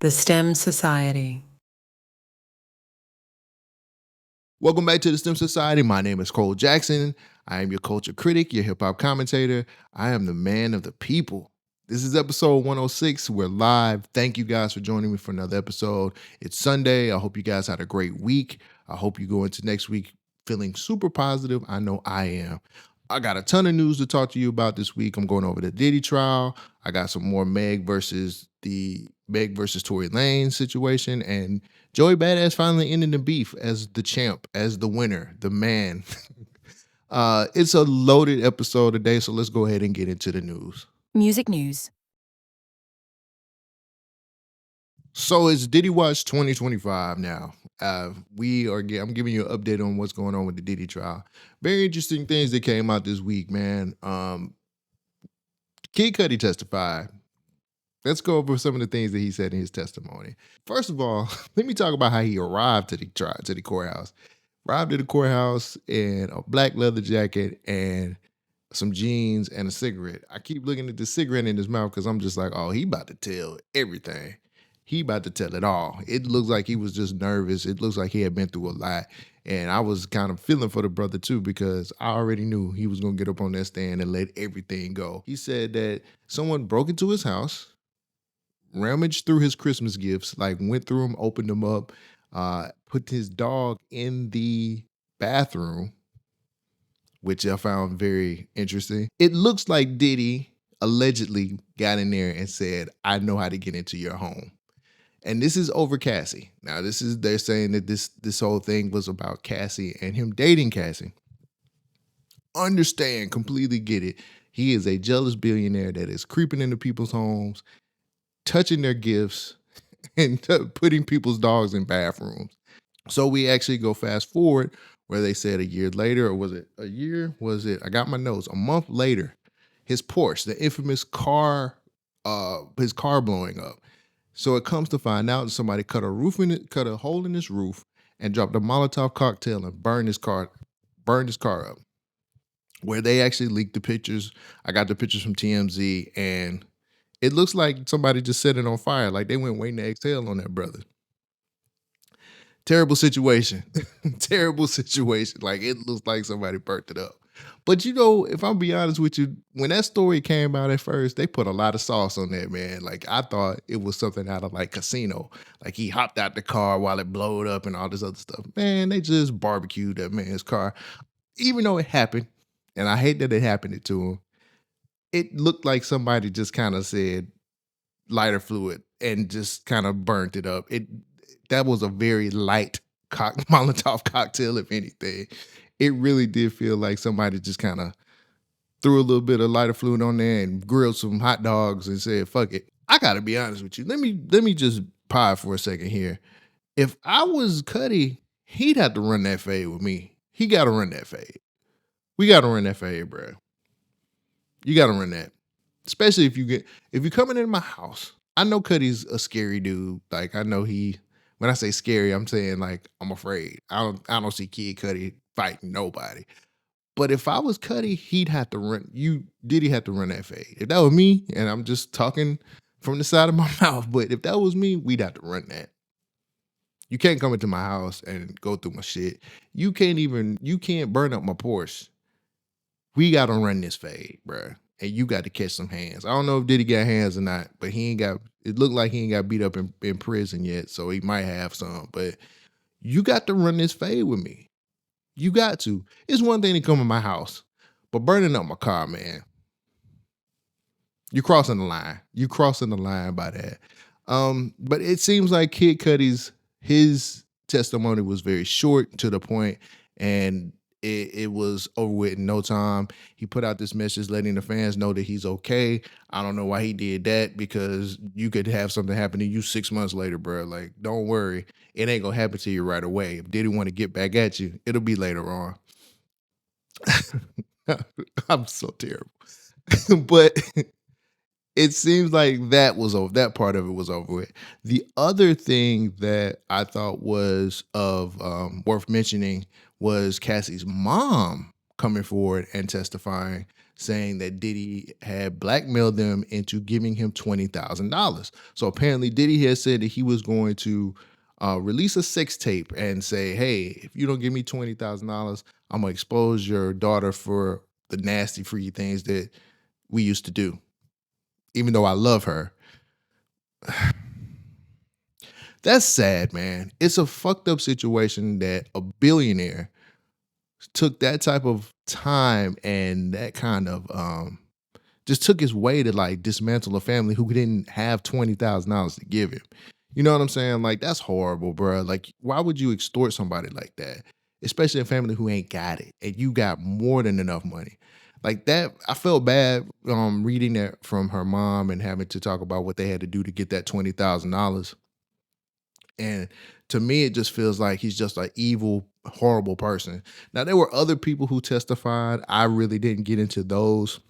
The STEM Society. Welcome back to the STEM Society. My name is Cole Jackson. I am your culture critic, your hip hop commentator. I am the man of the people. This is episode 106. We're live. Thank you guys for joining me for another episode. It's Sunday. I hope you guys had a great week. I hope you go into next week feeling super positive. I know I am. I got a ton of news to talk to you about this week. I'm going over the Diddy trial. I got some more Meg versus Tory Lanez situation, and Joey Badass finally ended the beef as the champ, as the winner, the man. It's a loaded episode today, so let's go ahead and get into the news. Music news. So it's Diddy Watch 2025 now. I'm giving you an update on what's going on with the Diddy trial. Very interesting things that came out this week, man. Kid Cudi testified. Let's go over some of the things that he said in his testimony. First of all, let me talk about how he arrived to the courthouse. Arrived at the courthouse in a black leather jacket and some jeans and a cigarette. I keep looking at the cigarette in his mouth because I'm just like, oh, he about to tell everything. He about to tell it all. It looks like he was just nervous. It looks like he had been through a lot. And I was kind of feeling for the brother too, because I already knew he was going to get up on that stand and let everything go. He said that someone broke into his house, rummaged through his Christmas gifts, like went through them, opened them up, put his dog in the bathroom, which I found very interesting. It looks like Diddy allegedly got in there and said, I know how to get into your home. And this is over Cassie. Now, they're saying that this whole thing was about Cassie and him dating Cassie. Understand, completely get it. He is a jealous billionaire that is creeping into people's homes, touching their gifts, and putting people's dogs in bathrooms. So we actually go fast forward where they said a year later, or was it a year? I got my notes. A month later, his Porsche, the infamous car, his car blowing up. So it comes to find out somebody cut a hole in his roof and dropped a Molotov cocktail and burned his car up. Where they actually leaked the pictures. I got the pictures from TMZ, and it looks like somebody just set it on fire. Like they went waiting to exhale on that brother. Terrible situation. Terrible situation. Like it looks like somebody burnt it up. But if I'm be honest with you, when that story came out at first, they put a lot of sauce on that, man. Like I thought it was something out of like Casino. Like he hopped out the car while it blowed up and all this other stuff. Man, they just barbecued that man's car. Even though it happened, and I hate that it happened to him, it looked like somebody just kind of said lighter fluid and just kind of burnt it up. That was a very light Molotov cocktail, if anything. It really did feel like somebody just kind of threw a little bit of lighter fluid on there and grilled some hot dogs and said, fuck it. I got to be honest with you. Let me just pie for a second here. If I was Cudi, he'd have to run that fade with me. He got to run that fade. We got to run that fade, bro. You got to run that. Especially if you're coming into my house. I know Cudi's a scary dude. Like I know when I say scary, I'm saying like I'm afraid. I don't see Kid Cudi fighting nobody. But if I was Cudi, Diddy had to run that fade. If that was me, and I'm just talking from the side of my mouth, but if that was me, we'd have to run that. You can't come into my house and go through my shit. You can't burn up my Porsche. We got to run this fade, bro. And you got to catch some hands. I don't know if Diddy got hands or not, but it looked like he ain't got beat up in prison yet, so he might have some. But you got to run this fade with me. You got to. It's one thing to come in my house, but burning up my car, man. You're crossing the line. You're crossing the line by that. But it seems like Kid Cudi's his testimony was very short, to the point, and it was over with in no time. He put out this message letting the fans know that he's okay. I don't know why he did that, because you could have something happen to you 6 months later, bro. Like, don't worry. It ain't gonna happen to you right away. If Diddy want to get back at you, it'll be later on. I'm so terrible. But it seems like that was over. That part of it was over with. The other thing that I thought was worth mentioning was Cassie's mom coming forward and testifying, saying that Diddy had blackmailed them into giving him $20,000. So apparently Diddy had said that he was going to release a sex tape and say, hey, if you don't give me $20,000, I'm going to expose your daughter for the nasty, freaky things that we used to do, even though I love her. That's sad, man. It's a fucked up situation that a billionaire took that type of time and that kind of just took his way to like dismantle a family who didn't have $20,000 to give him. You know what I'm saying? Like, that's horrible, bro. Like, why would you extort somebody like that? Especially a family who ain't got it and you got more than enough money. Like that, I felt bad reading that from her mom and having to talk about what they had to do to get that $20,000. And to me, it just feels like he's just an evil, horrible person. Now, there were other people who testified. I really didn't get into those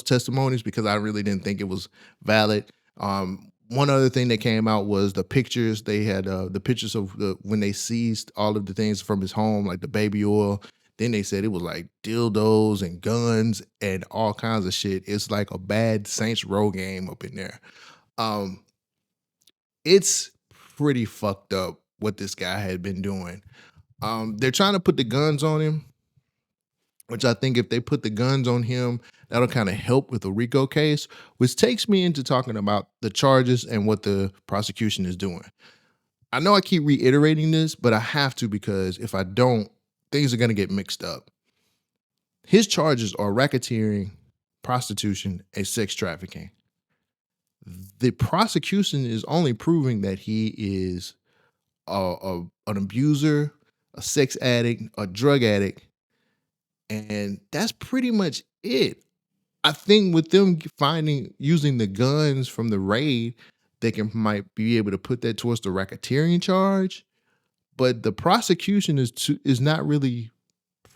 testimonies because I really didn't think it was valid. One other thing that came out was the pictures. They had the pictures of when they seized all of the things from his home, like the baby oil. Then they said it was like dildos and guns and all kinds of shit. It's like a bad Saints Row game up in there. It's pretty fucked up what this guy had been doing. They're trying to put the guns on him, which I think if they put the guns on him, that'll kind of help with the RICO case, which takes me into talking about the charges and what the prosecution is doing. I know I keep reiterating this, but I have to because if I don't, things are going to get mixed up. His charges are racketeering, prostitution, and sex trafficking. The prosecution is only proving that he is an abuser, a sex addict, a drug addict, and that's pretty much it. I think with them using the guns from the raid, they might be able to put that towards the racketeering charge, but the prosecution is not really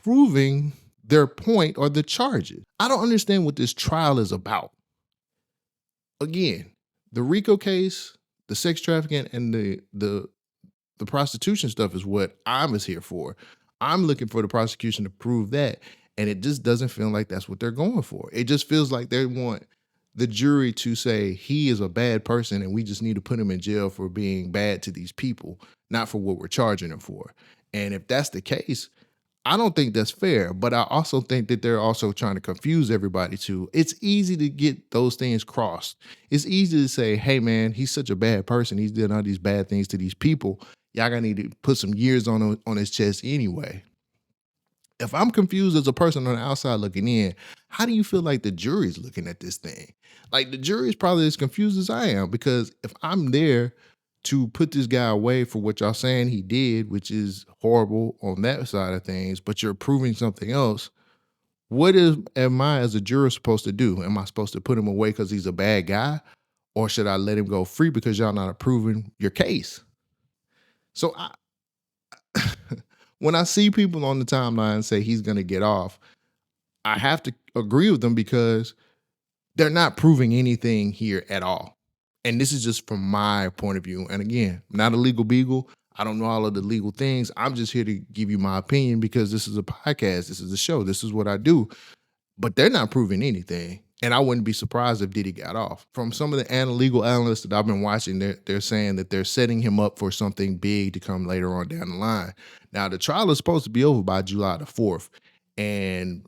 proving their point or the charges. I don't understand what this trial is about. Again, the RICO case, the sex trafficking, and the prostitution stuff is what I'm here for. I'm looking for the prosecution to prove that, and it just doesn't feel like that's what they're going for. It just feels like they want the jury to say he is a bad person and we just need to put him in jail for being bad to these people, not for what we're charging him for. And if that's the case, I don't think that's fair, but I also think that they're also trying to confuse everybody too. It's easy to get those things crossed. It's easy to say, hey man, he's such a bad person. He's doing all these bad things to these people. Y'all gonna need to put some years on his chest anyway. If I'm confused as a person on the outside looking in, how do you feel like the jury's looking at this thing? Like the jury's probably as confused as I am because if I'm there to put this guy away for what y'all saying he did, which is horrible on that side of things, but you're proving something else, am I as a juror supposed to do? Am I supposed to put him away because he's a bad guy? Or should I let him go free because y'all not approving your case? So when I see people on the timeline say he's going to get off, I have to agree with them because they're not proving anything here at all. And this is just from my point of view. And again, I'm not a legal beagle. I don't know all of the legal things. I'm just here to give you my opinion because this is a podcast. This is a show. This is what I do. But they're not proving anything. And I wouldn't be surprised if Diddy got off. From some of the legal analysts that I've been watching, they're saying that they're setting him up for something big to come later on down the line. Now, the trial is supposed to be over by July the 4th. And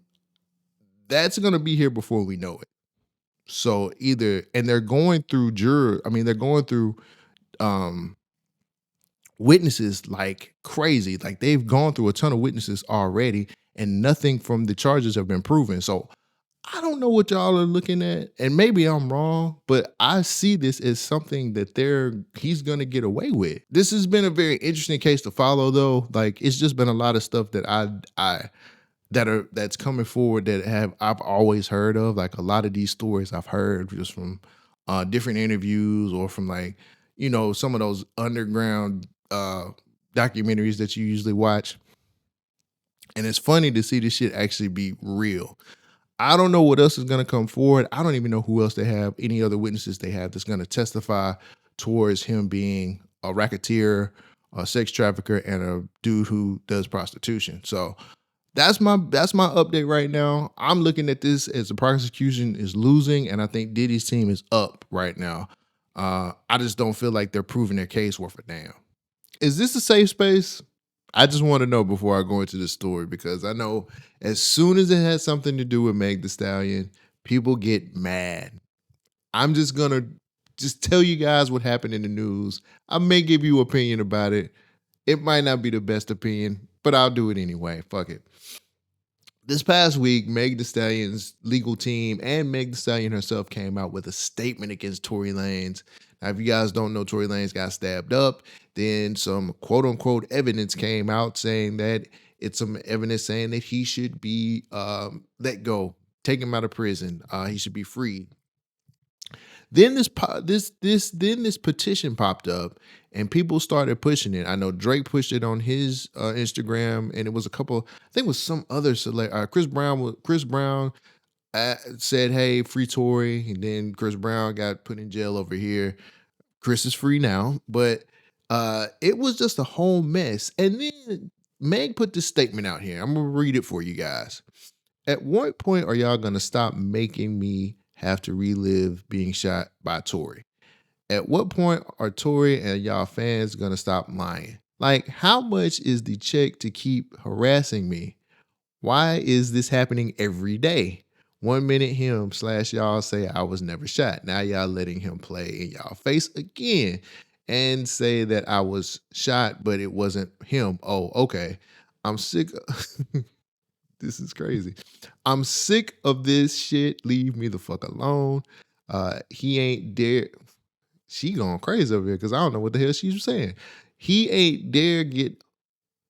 that's going to be here before we know it. So they're going through witnesses like crazy. Like they've gone through a ton of witnesses already and nothing from the charges have been proven. So I don't know what y'all are looking at, and maybe I'm wrong, but I see this as something that he's gonna get away with. This has been a very interesting case to follow, though. Like it's just been a lot of stuff that that's coming forward that I've always heard of. Like a lot of these stories I've heard just from different interviews or from some of those underground documentaries that you usually watch. And it's funny to see this shit actually be real. I don't know what else is going to come forward. I don't even know who else they have, any other witnesses they have that's going to testify towards him being a racketeer, a sex trafficker, and a dude who does prostitution. So That's my update right now. I'm looking at this as the prosecution is losing, and I think Diddy's team is up right now. I just don't feel like they're proving their case worth a damn. Is this a safe space? I just want to know before I go into this story, because I know as soon as it has something to do with Meg the Stallion, people get mad. I'm just gonna just tell you guys what happened in the news. I may give you opinion about it. It might not be the best opinion, but I'll do it anyway. Fuck it. This past week, Meg the Stallion's legal team and Meg the Stallion herself came out with a statement against Tory Lanez. Now, if you guys don't know, Tory Lanez got stabbed up. Then some quote unquote evidence came out saying that it's some evidence saying that he should be let go, take him out of prison. He should be freed. Then this petition popped up, and people started pushing it. I know Drake pushed it on his Instagram, and it was a couple. I think it was some other select. Chris Brown said, "Hey, free Tory," and then Chris Brown got put in jail over here. Chris is free now, but it was just a whole mess. And then Meg put this statement out here. I'm gonna read it for you guys. At what point are y'all gonna stop making me have to relive being shot by Tory? At what point are Tory and y'all fans gonna stop lying? Like, how much is the check to keep harassing me? Why is this happening every day? 1 minute him / y'all say I was never shot. Now y'all letting him play in y'all face again and say that I was shot, but it wasn't him. Oh, okay. I'm sick. This is crazy. I'm sick of this shit. Leave me the fuck alone. He ain't dare. She going crazy over here because I don't know what the hell she was saying. He ain't dare get.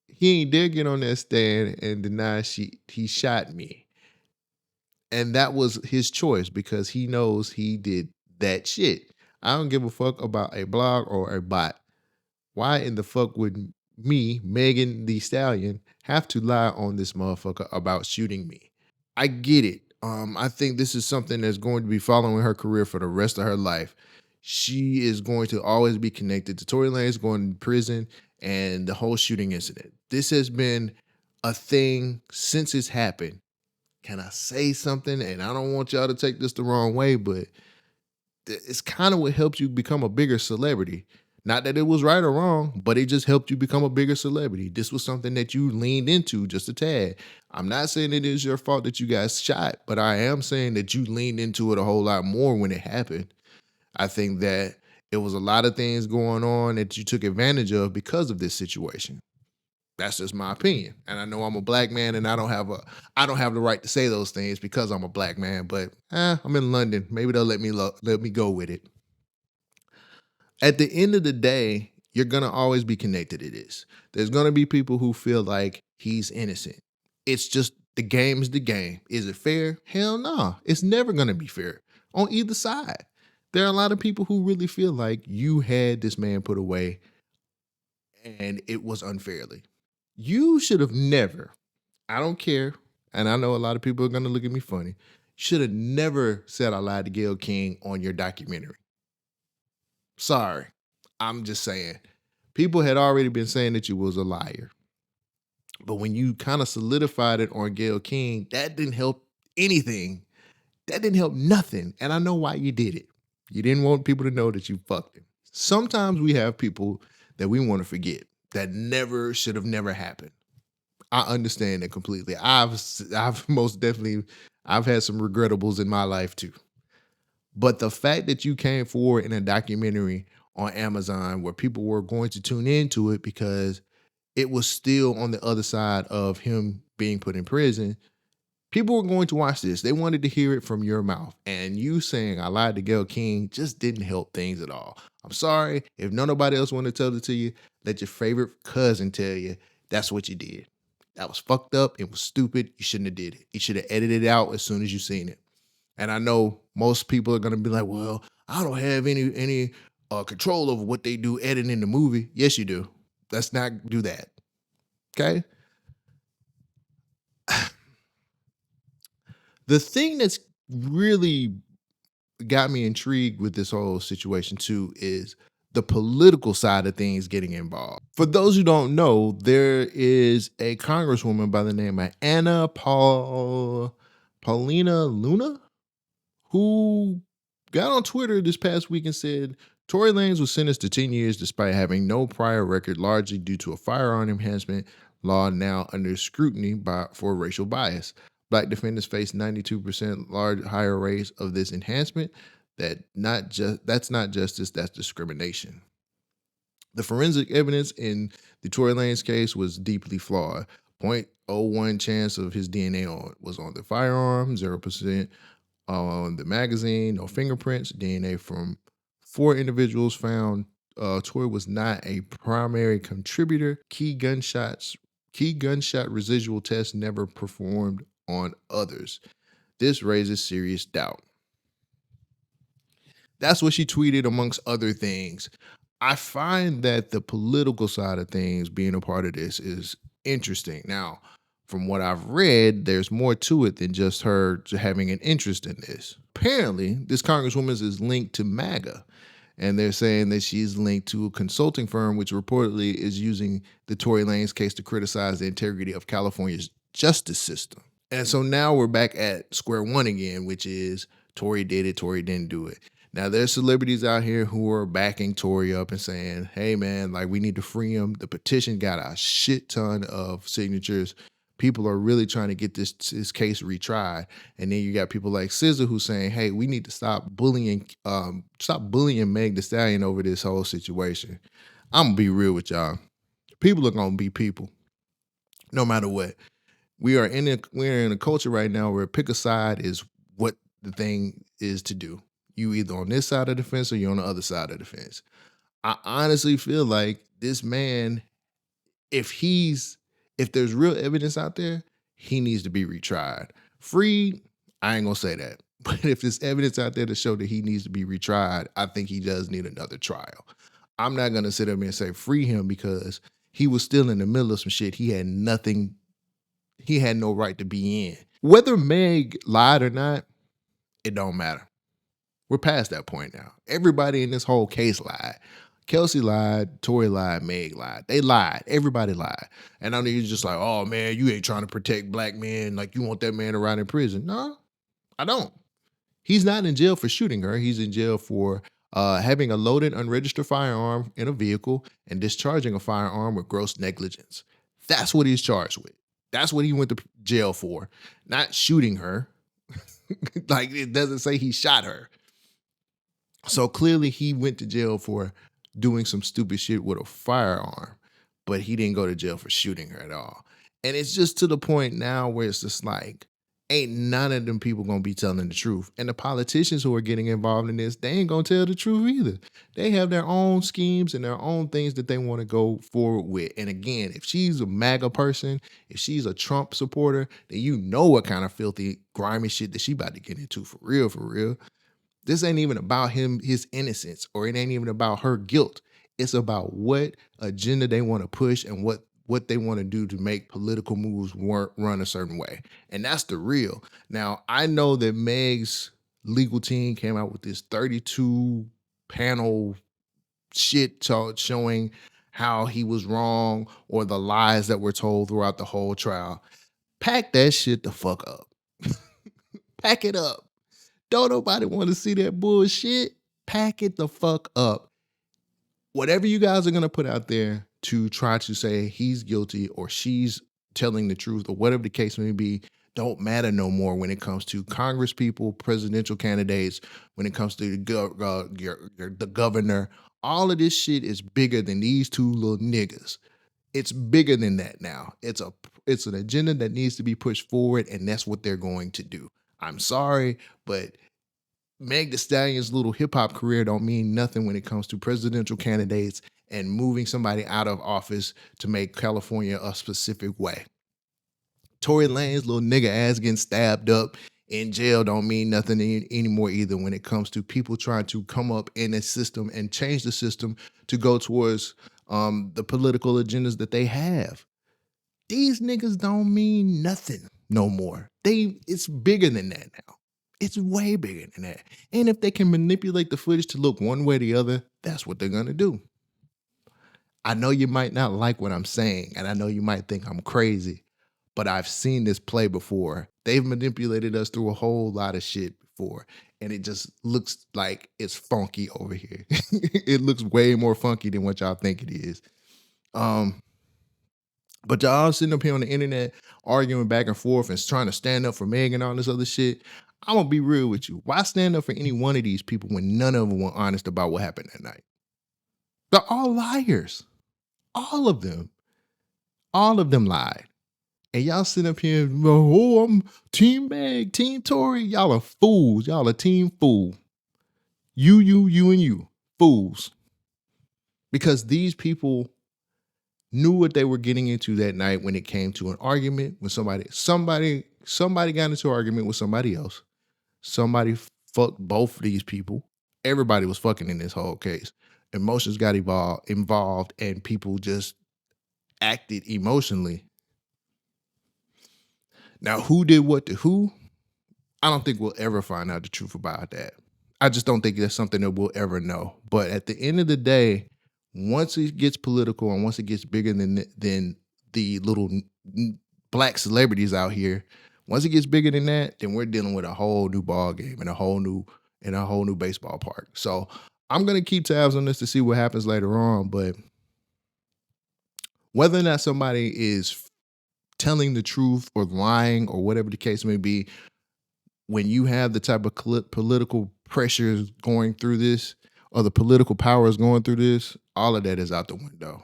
He ain't dare get on that stand and deny he shot me. And that was his choice because he knows he did that shit. I don't give a fuck about a blog or a bot. Why in the fuck would me, Megan the Stallion, have to lie on this motherfucker about shooting me? I get it. I think this is something that's going to be following her career for the rest of her life. She is going to always be connected to Tory Lanez going to prison and the whole shooting incident. This has been a thing since it's happened. Can I say something? And I don't want y'all to take this the wrong way, but it's kind of what helped you become a bigger celebrity. Not that it was right or wrong, but it just helped you become a bigger celebrity. This was something that you leaned into just a tad. I'm not saying it is your fault that you got shot, but I am saying that you leaned into it a whole lot more when it happened. I think that it was a lot of things going on that you took advantage of because of this situation. That's just my opinion. And I know I'm a black man and I don't have the right to say those things because I'm a black man, but I'm in London. Maybe they'll let me go with it. At the end of the day, you're gonna always be connected to this. There's gonna be people who feel like he's innocent. It's just the game is the game. Is it fair? Hell no. It's never gonna be fair on either side. There are a lot of people who really feel like you had this man put away and it was unfairly. You should have never, I don't care, and I know a lot of people are gonna look at me funny, should have never said I lied to Gayle King on your documentary. Sorry. I'm just saying. People had already been saying that you was a liar. But when you kind of solidified it on Gayle King, that didn't help anything. That didn't help nothing. And I know why you did it. You didn't want people to know that you fucked him. Sometimes we have people that we want to forget that never should have never happened. I understand it completely. I've most definitely I've had some regrettables in my life too. But the fact that you came forward in a documentary on Amazon where people were going to tune into it because it was still on the other side of him being put in prison, people were going to watch this. They wanted to hear it from your mouth. And you saying I lied to Gayle King just didn't help things at all. I'm sorry. If nobody else wanted to tell it to you, let your favorite cousin tell you that's what you did. That was fucked up. It was stupid. You shouldn't have did it. You should have edited it out as soon as you seen it. And I know most people are gonna be like, well, I don't have any control over what they do editing the movie. Yes, you do. Let's not do that. Okay. The thing that's really got me intrigued with this whole situation too is the political side of things getting involved. For those who don't know, there is a congresswoman by the name of Paulina Luna who got on Twitter this past week and said Tory Lanez was sentenced to 10 years despite having no prior record, largely due to a firearm enhancement law now under scrutiny for racial bias. Black defendants face 92% higher rates of this enhancement. That's not justice, that's discrimination. The forensic evidence in the Tory Lanez case was deeply flawed. 0.01 chance of his DNA was on the firearm, 0% on the magazine, no fingerprints. DNA from 4 individuals found Tory was not a primary contributor. Key gunshot residual tests never performed on others. This raises serious doubt. That's what she tweeted, amongst other things. I find that the political side of things being a part of this is interesting. Now, from what I've read, there's more to it than just her having an interest in this. Apparently, this congresswoman is linked to MAGA, and they're saying that she's linked to a consulting firm which reportedly is using the Tory Lanez case to criticize the integrity of California's justice system. And so now we're back at square one again, which is Tory did it, Tory didn't do it. Now, there's celebrities out here who are backing Tory up and saying, hey, man, like, we need to free him. The petition got a shit ton of signatures. People are really trying to get this case retried. And then you got people like SZA who's saying, hey, we need to stop bullying Meg Thee Stallion over this whole situation. I'm going to be real with y'all. People are going to be people, no matter what. We're in a culture right now where pick a side is what the thing is to do. You either on this side of the fence or you're on the other side of the fence. I honestly feel like this man, if there's real evidence out there, he needs to be retried. Freed, I ain't gonna say that. But if there's evidence out there to show that he needs to be retried, I think he does need another trial. I'm not gonna sit up here and say free him because he was still in the middle of some shit he had no right to be in. Whether Meg lied or not, it don't matter. We're past that point now. Everybody in this whole case lied. Kelsey lied, Tory lied, Meg lied. They lied. Everybody lied. And I know you're just like, oh man, you ain't trying to protect black men. Like you want that man to rot in prison. No, I don't. He's not in jail for shooting her. He's in jail for having a loaded, unregistered firearm in a vehicle and discharging a firearm with gross negligence. That's what he's charged with. That's what he went to jail for. Not shooting her. Like it doesn't say he shot her. So clearly he went to jail for doing some stupid shit with a firearm, but he didn't go to jail for shooting her at all. And it's just to the point now where it's just like, ain't none of them people gonna be telling the truth. And the politicians who are getting involved in this, they ain't gonna tell the truth either. They have their own schemes and their own things that they want to go forward with. And again, if she's a MAGA person, if she's a Trump supporter, then you know what kind of filthy, grimy shit that she about to get into for real, for real. This ain't even about his innocence, or it ain't even about her guilt. It's about what agenda they want to push and what they want to do to make political moves run a certain way. And that's the real. Now, I know that Meg's legal team came out with this 32 panel shit showing how he was wrong or the lies that were told throughout the whole trial. Pack that shit the fuck up. Pack it up. Don't nobody want to see that bullshit. Pack it the fuck up. Whatever you guys are going to put out there to try to say he's guilty or she's telling the truth or whatever the case may be, don't matter no more when it comes to Congress people, presidential candidates, when it comes to the governor. All of this shit is bigger than these two little niggas. It's bigger than that now. It's an agenda that needs to be pushed forward, and that's what they're going to do. I'm sorry, but Meg Thee Stallion's little hip-hop career don't mean nothing when it comes to presidential candidates and moving somebody out of office to make California a specific way. Tory Lanez little nigga ass getting stabbed up in jail don't mean nothing anymore either when it comes to people trying to come up in a system and change the system to go towards the political agendas that they have. These niggas don't mean nothing no more. It's bigger than that now. It's way bigger than that. And if they can manipulate the footage to look one way or the other, that's what they're gonna do. I know you might not like what I'm saying, and I know you might think I'm crazy, but I've seen this play before. They've manipulated us through a whole lot of shit before, and it just looks like it's funky over here. It looks way more funky than what y'all think it is. Um, but y'all sitting up here on the internet arguing back and forth and trying to stand up for Meg and all this other shit. I'm gonna be real with you. Why stand up for any one of these people when none of them were honest about what happened that night? They're all liars. All of them. All of them lied. And y'all sit up here, oh, I'm Team Meg, Team Tory. Y'all are fools. Y'all are team fool. You, and you. Fools. Because these people knew what they were getting into that night when it came to an argument with somebody got into an argument with somebody else. Somebody fucked both of these people. Everybody was fucking in this whole case. Emotions got involved and people just acted emotionally. Now, who did what to who? I don't think we'll ever find out the truth about that. I just don't think that's something that we'll ever know. But at the end of the day, once it gets political and once it gets bigger than the little black celebrities out here, once it gets bigger than that, then we're dealing with a whole new ball game and a whole new baseball park. So I'm gonna keep tabs on this to see what happens later on. But whether or not somebody is telling the truth or lying or whatever the case may be, when you have the type of political pressures going through this or the political powers going through this, all of that is out the window.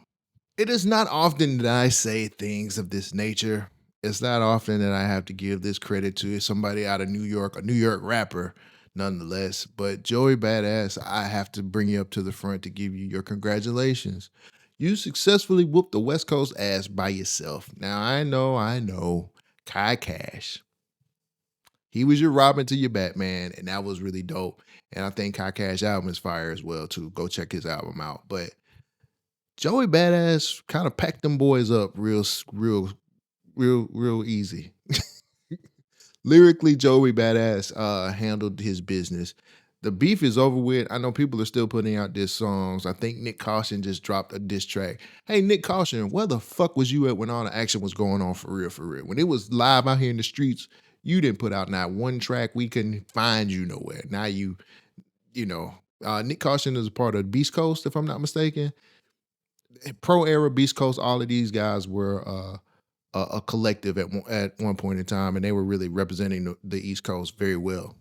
It is not often that I say things of this nature. It's not often that I have to give this credit to somebody out of New York, a New York rapper, nonetheless. But Joey Badass, I have to bring you up to the front to give you your congratulations. You successfully whooped the West Coast ass by yourself. Now, I know, Kai Cash. He was your Robin to your Batman, and that was really dope. And I think Kai Cash album is fire as well, too. Go check his album out. But Joey Badass kind of packed them boys up real easy. Lyrically, Joey Badass handled his business. The beef is over with. I know people are still putting out diss songs. I think Nick Caution just dropped a diss track. Hey, Nick Caution, where the fuck was you at when all the action was going on for real, for real? When it was live out here in the streets, you didn't put out not one track. We couldn't find you nowhere. Now Nick Caution is a part of Beast Coast, if I'm not mistaken. Pro Era, Beast Coast, all of these guys were a collective at one point in time, and they were really representing the East Coast very well.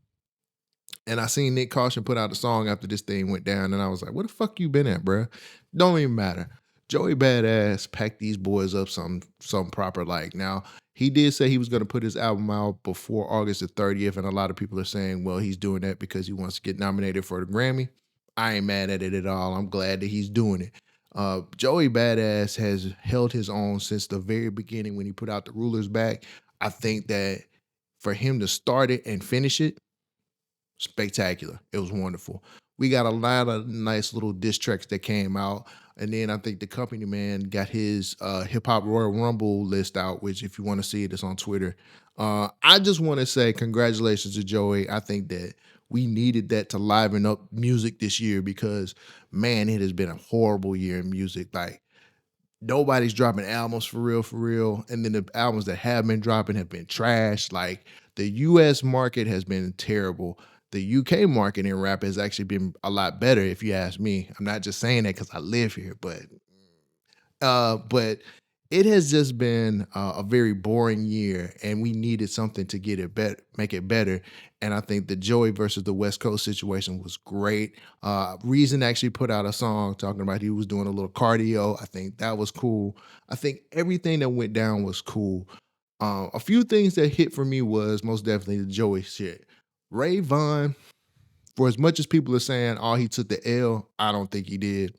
And I seen Nick Caution put out a song after this thing went down, and I was like, where the fuck you been at, bruh? Don't even matter. Joey Badass packed these boys up some proper like. Now, he did say he was going to put his album out before August the 30th, and a lot of people are saying, well, he's doing that because he wants to get nominated for the Grammy. I ain't mad at it at all. I'm glad that he's doing it. Joey Badass has held his own since the very beginning when he put out The Ruler's Back. I think that for him to start it and finish it, spectacular. It was wonderful. We got a lot of nice little diss tracks that came out. And then I think the company man got his Hip Hop Royal Rumble list out, which if you want to see it, it's on Twitter. I just want to say congratulations to Joey. I think that we needed that to liven up music this year because, man, it has been a horrible year in music. Like, nobody's dropping albums for real. And then the albums that have been dropping have been trash. Like, the US market has been terrible. The UK market in rap has actually been a lot better, if you ask me. I'm not just saying that because I live here, but it has just been a very boring year, and we needed something to get it better, make it better. And I think the Joey versus the West Coast situation was great. Reason actually put out a song talking about he was doing a little cardio. I think that was cool. I think everything that went down was cool. A few things that hit for me was most definitely the Joey shit. Ray Vaughn, for as much as people are saying, oh, he took the L, I don't think he did.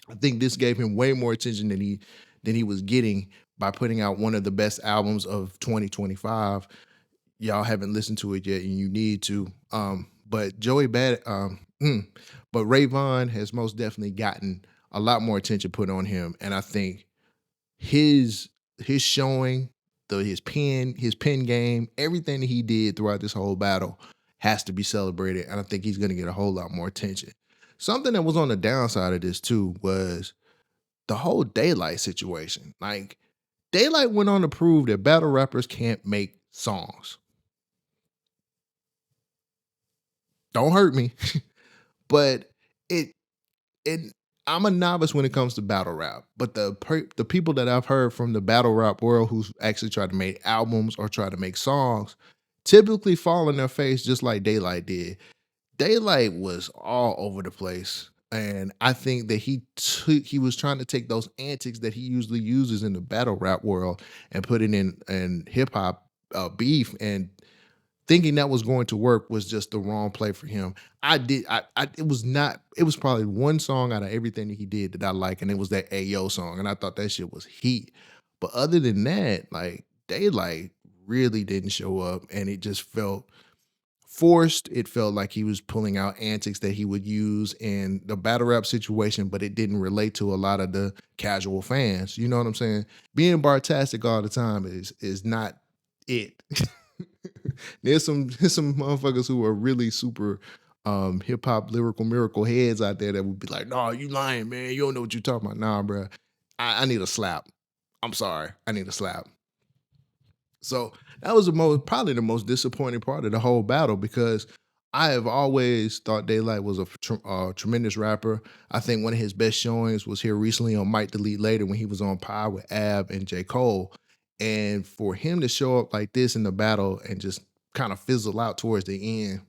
I think this gave him way more attention than he was getting by putting out one of the best albums of 2025. Y'all haven't listened to it yet, and you need to. But Ray Vaughn has most definitely gotten a lot more attention put on him, and I think his showing, his pen game, everything that he did throughout this whole battle has to be celebrated, and I think he's gonna get a whole lot more attention. Something that was on the downside of this too was the whole Daylight situation. Like, Daylight went on to prove that battle rappers can't make songs. Don't hurt me, but it it I'm a novice when it comes to battle rap, but the people that I've heard from the battle rap world who's actually tried to make albums or try to make songs typically fall in their face just like Daylight did. Daylight was all over the place, and I think that he was trying to take those antics that he usually uses in the battle rap world and put it in hip hop beef, and thinking that was going to work was just the wrong play for him. It was not, it was probably one song out of everything that he did that I like, and it was that Ayo song. And I thought that shit was heat. But other than that, like Daylight really didn't show up, and it just felt forced. It felt like he was pulling out antics that he would use in the battle rap situation, but it didn't relate to a lot of the casual fans. You know what I'm saying? Being bartastic all the time is not it. There's some motherfuckers who are really super hip hop lyrical miracle heads out there that would be like, "No, you lying, man. You don't know what you're talking about." Nah, bro. I need a slap. I'm sorry. I need a slap. So that was probably the most disappointing part of the whole battle, because I have always thought Daylight was a tremendous rapper. I think one of his best showings was here recently on Might Delete Later when he was on Pie with Ab and J. Cole. And for him to show up like this in the battle and just kind of fizzle out towards the end,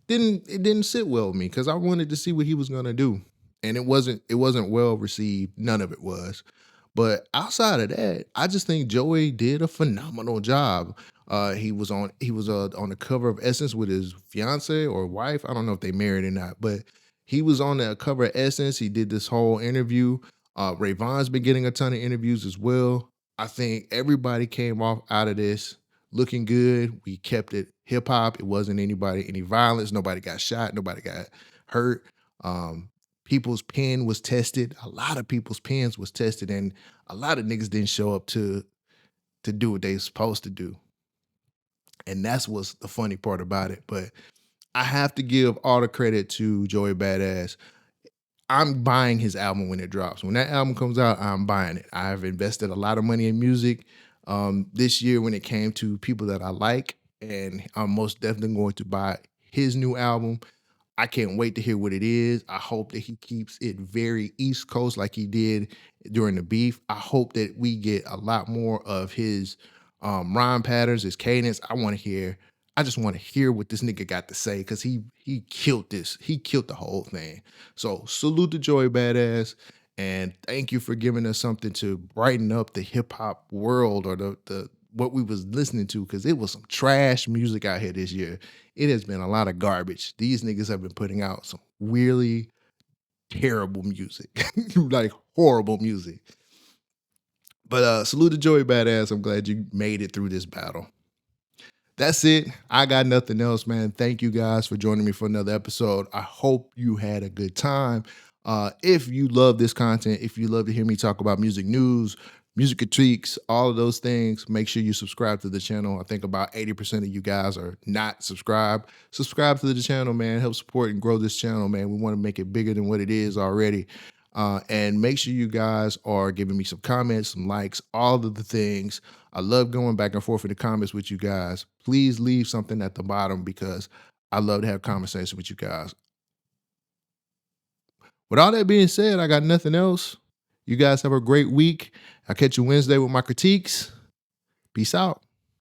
didn't sit well with me, because I wanted to see what he was gonna do. And it wasn't well received. None of it was. But outside of that, I just think Joey did a phenomenal job. He was on the cover of Essence with his fiance or wife. I don't know if they married or not, but he was on the cover of Essence. He did this whole interview. Ray Vaughn's been getting a ton of interviews as well. I think everybody came off out of this looking good. We kept it hip hop. It wasn't any violence. Nobody got shot. Nobody got hurt. Um, People's pen was tested. A lot of people's pens was tested, and a lot of niggas didn't show up to do what they supposed to do. And that's what's the funny part about it. But I have to give all the credit to Joey Badass. I'm buying his album when it drops. When that album comes out, I'm buying it. I've invested a lot of money in music this year when it came to people that I like, and I'm most definitely going to buy his new album. I can't wait to hear what it is. I hope that he keeps it very East Coast like he did during the beef. I hope that we get a lot more of his rhyme patterns, his cadence. I just want to hear what this nigga got to say, because he killed this. He killed the whole thing. So salute to Joey Badass, and thank you for giving us something to brighten up the hip hop world, or the what we was listening to, because it was some trash music out here this year. It has been a lot of garbage. These niggas have been putting out some really terrible music, like horrible music. But salute to Joey Badass. I'm glad you made it through this battle. That's it. I got nothing else, man. Thank you guys for joining me for another episode. I hope you had a good time. If you love this content, if you love to hear me talk about music news, music critiques, all of those things, make sure you subscribe to the channel. I think about 80% of you guys are not subscribed. Subscribe to the channel, man. Help support and grow this channel, man. We want to make it bigger than what it is already. And make sure you guys are giving me some comments, some likes, all of the things. I love going back and forth in the comments with you guys. Please leave something at the bottom, because I love to have conversation with you guys. With all that being said, I got nothing else. You guys have a great week. I'll catch you Wednesday with my critiques. Peace out.